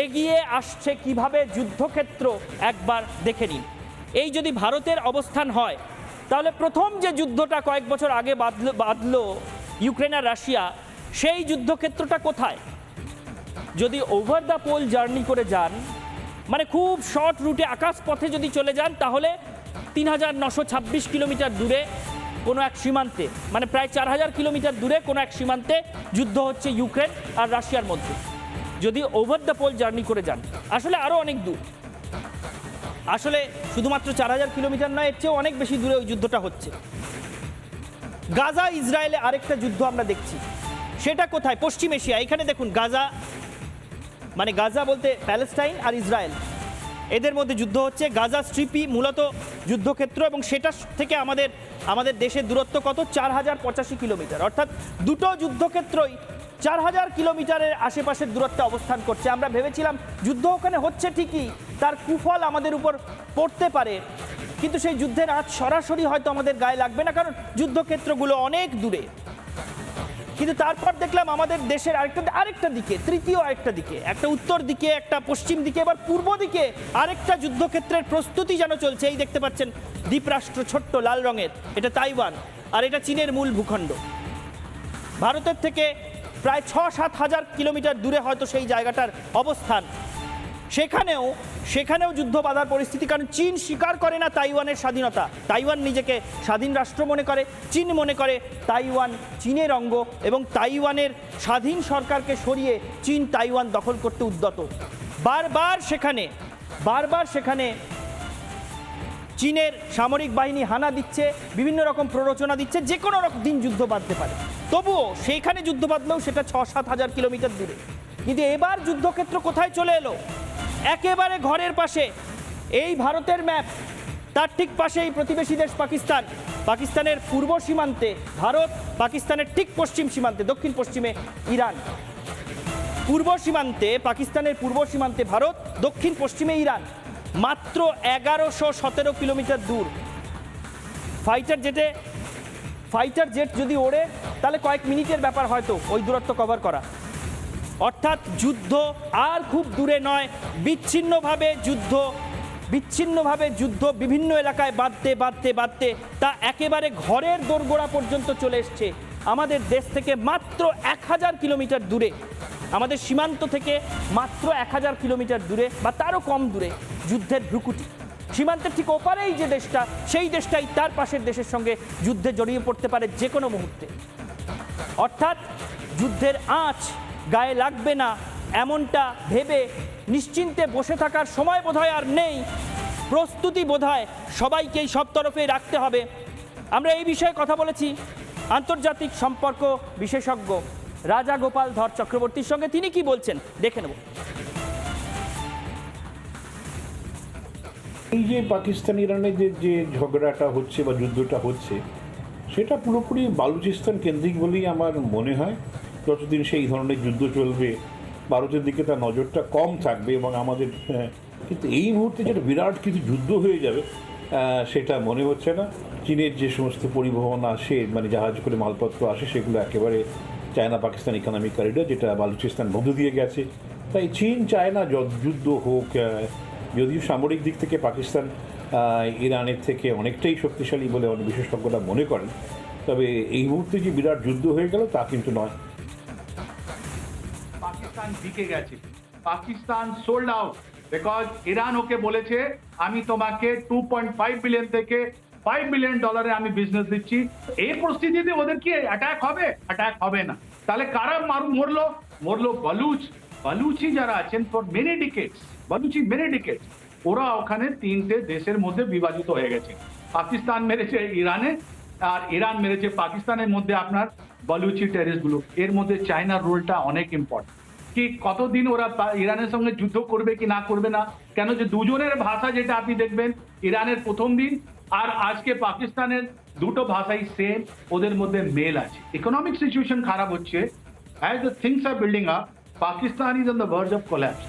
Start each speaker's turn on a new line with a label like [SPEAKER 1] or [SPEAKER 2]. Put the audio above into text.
[SPEAKER 1] এগিয়ে আসছে কিভাবে যুদ্ধক্ষেত্র একবার দেখে নিন। এই যদি ভারতের অবস্থান হয় তাহলে প্রথম যে যুদ্ধটা কয়েক বছর আগে বাঁধলো ইউক্রেন আর রাশিয়া, সেই যুদ্ধক্ষেত্রটা কোথায়? যদি ওভার দ্য পোল জার্নি করে যান, মানে খুব শর্ট রুটে আকাশ পথে যদি চলে যান, তাহলে ৩,৯২৬ কিলোমিটার দূরে কোনো এক সীমান্তে, মানে প্রায় ৪,০০০ কিলোমিটার দূরে কোনো এক সীমান্তে যুদ্ধ হচ্ছে ইউক্রেন আর রাশিয়ার মধ্যে, যদি ওভার দ্য পোল জার্নি করে যান। আসলে আরও অনেক দূর, আসলে শুধুমাত্র ৪,০০০ কিলোমিটার নয়, এর চেয়েও অনেক বেশি দূরে ওই যুদ্ধটা হচ্ছে। গাজা ইসরায়েলে আরেকটা যুদ্ধ আমরা দেখছি, সেটা কোথায়? পশ্চিম এশিয়া। এখানে দেখুন গাজা, মানে গাজা বলতে প্যালেস্টাইন আর ইসরায়েল, এদের মধ্যে যুদ্ধ হচ্ছে। গাজা স্ট্রিপই মূলত যুদ্ধক্ষেত্র, এবং সেটা থেকে আমাদের দেশের দূরত্ব কত? ৪,০৮৫ কিলোমিটার। অর্থাৎ দুটো যুদ্ধক্ষেত্রই ৪,০০০ কিলোমিটারের আশেপাশের দূরত্বে অবস্থান করছে। আমরা ভেবেছিলাম যুদ্ধ ওখানে হচ্ছে ঠিকই, তার কুফল আমাদের উপর পড়তে পারে, কিন্তু সেই যুদ্ধের আঁচ সরাসরি হয়তো আমাদের গায়ে লাগবে না, কারণ যুদ্ধক্ষেত্রগুলো অনেক দূরে। কিন্তু তারপর দেখলাম আমাদের দেশের আরেকটা দিকে, তৃতীয় আরেকটা দিকে, একটা উত্তর দিকে, একটা পশ্চিম দিকে, এবার পূর্ব দিকে আরেকটা যুদ্ধক্ষেত্রের প্রস্তুতি যেন চলছে। এই দেখতে পাচ্ছেন দ্বীপরাষ্ট্র, ছোট্ট লাল রঙের, এটা তাইওয়ান, আর এটা চীনের মূল ভূখণ্ড। ভারতের থেকে প্রায় ৬-৭ হাজার কিলোমিটার দূরে হয়তো সেই জায়গাটার অবস্থান। সেখানেও যুদ্ধ বাঁধার পরিস্থিতি, কারণ চীন স্বীকার করে না তাইওয়ানের স্বাধীনতা। তাইওয়ান নিজেকে স্বাধীন রাষ্ট্র মনে করে, চীন মনে করে তাইওয়ান চীনের অঙ্গ, এবং তাইওয়ানের স্বাধীন সরকারকে সরিয়ে চীন তাইওয়ান দখল করতে উদ্যত। বারবার সেখানে চীনের সামরিক বাহিনী হানা দিচ্ছে, বিভিন্ন রকম প্ররোচনা দিচ্ছে, যে কোনো দিন যুদ্ধ বাঁধতে পারে। তবুও সেইখানে যুদ্ধ বাঁধলেও সেটা ৬-৭ হাজার কিলোমিটার দূরে। কিন্তু এবার যুদ্ধক্ষেত্র কোথায় চলে এলো? একেবারে ঘরের পাশে। এই ভারতের ম্যাপ, তার ঠিক পাশে এই প্রতিবেশী দেশ পাকিস্তান, পাকিস্তানের পূর্ব সীমান্তে ভারত, পাকিস্তানের ঠিক পশ্চিম সীমান্তে, দক্ষিণ পশ্চিমে ইরান। পাকিস্তানের পূর্ব সীমান্তে ভারত, দক্ষিণ পশ্চিমে ইরান, মাত্র ১১১৭ কিলোমিটার দূর। ফাইটার জেট যদি ওড়ে তাহলে কয়েক মিনিটের ব্যাপার হয়তো ওই দূরত্ব কভার করা। অর্থাৎ যুদ্ধ আর খুব দূরে নয়, বিচ্ছিন্নভাবে যুদ্ধ বিভিন্ন এলাকায় বাঁধতে তা একেবারে ঘরের দোরগোড়া পর্যন্ত চলে এসছে। আমাদের দেশ থেকে মাত্র ১,০০০ কিলোমিটার দূরে, আমাদের সীমান্ত থেকে মাত্র ১,০০০ কিলোমিটার দূরে বা তারও কম দূরে যুদ্ধের ভ্রুকুটি। সীমান্তের ঠিক ওপারেই যে দেশটা, সেই দেশটাই তার পাশের দেশের সঙ্গে যুদ্ধে জড়িয়ে পড়তে পারে যে কোনো মুহূর্তে। অর্থাৎ যুদ্ধের আঁচ গায়ে লাগবে না এমনটা ভেবে নিশ্চিন্তে বসে থাকার সময় বোধহয় আর নেই। প্রস্তুতি বোধহয় সবাইকেই সব তরফে রাখতে হবে। আমরা এই বিষয়ে কথা বলেছি আন্তর্জাতিক সম্পর্ক বিশেষজ্ঞ রাজা গোপাল ধর চক্রবর্তীর সঙ্গে। তিনি কি বলছেন দেখে নেব।
[SPEAKER 2] এই যে পাকিস্তান ইরানের যে ঝগড়াটা হচ্ছে বা যুদ্ধটা হচ্ছে, সেটা পুরোপুরি বালুচিস্তান কেন্দ্রিক বলেই আমার মনে হয়। যতদিন সেই ধরনের যুদ্ধ চলবে, ভারতের দিকে তার নজরটা কম থাকবে, এবং আমাদের কিন্তু এই মুহূর্তে যেটা বিরাট কিছু যুদ্ধ হয়ে যাবে সেটা মনে হচ্ছে না। চীনের যে সমস্ত পরিবহন আসে, মানে জাহাজ করে মালপত্র আসে, সেগুলো একেবারে চায়না পাকিস্তান ইকোনমিক করিডোর, যেটা বালুচিস্তান মধ্য দিয়ে গেছে। তাই চীন চায় না যুদ্ধ হোক। যদিও সামরিক দিক থেকে পাকিস্তান ইরানের থেকে অনেকটাই শক্তিশালী বলে অনেক বিশেষজ্ঞরা মনে করেন, তবে এই মুহূর্তে যে বিরাট যুদ্ধ হয়ে গেল তা কিন্তু নয়।
[SPEAKER 3] পাকিস্তান জিতে গেছে, Pakistan sold out, because Iran ওকে বলেছে আমি তোমাকে 2.5 বিলিয়ন থেকে $5 বিলিয়ন আমি বিজনেস দিচ্ছি। এই পরিস্থিতিতে ওদের কি অ্যাটাক হবে? অ্যাটাক হবে না। তাহলে কারা মরলো বালুচি যারা আছেন ফর মেনি ডিকেডস, ওরা ওখানে তিনটে দেশের মধ্যে বিভাজিত হয়ে গেছে। পাকিস্তান মেরেছে ইরানে, আর ইরান মেরেছে পাকিস্তানের মধ্যে আপনার বালুচি টেরিসগুলো। এর মধ্যে চায়নার রোলটা অনেক ইম্পর্টেন্ট, কি কতদিন ওরা ইরানের সঙ্গে যুদ্ধ করবে কি না করবে না। কেন যে দুজনের ভাষা যেটা আপনি দেখবেন, ইরানের প্রথম দিন আর আজকে পাকিস্তানের দুটো ভাষাই সেম, ওদের মধ্যে মেল আছে। ইকোনমিক সিচুয়েশন খারাপ হচ্ছে, as the things are building up, Pakistan is on the verge of collapse.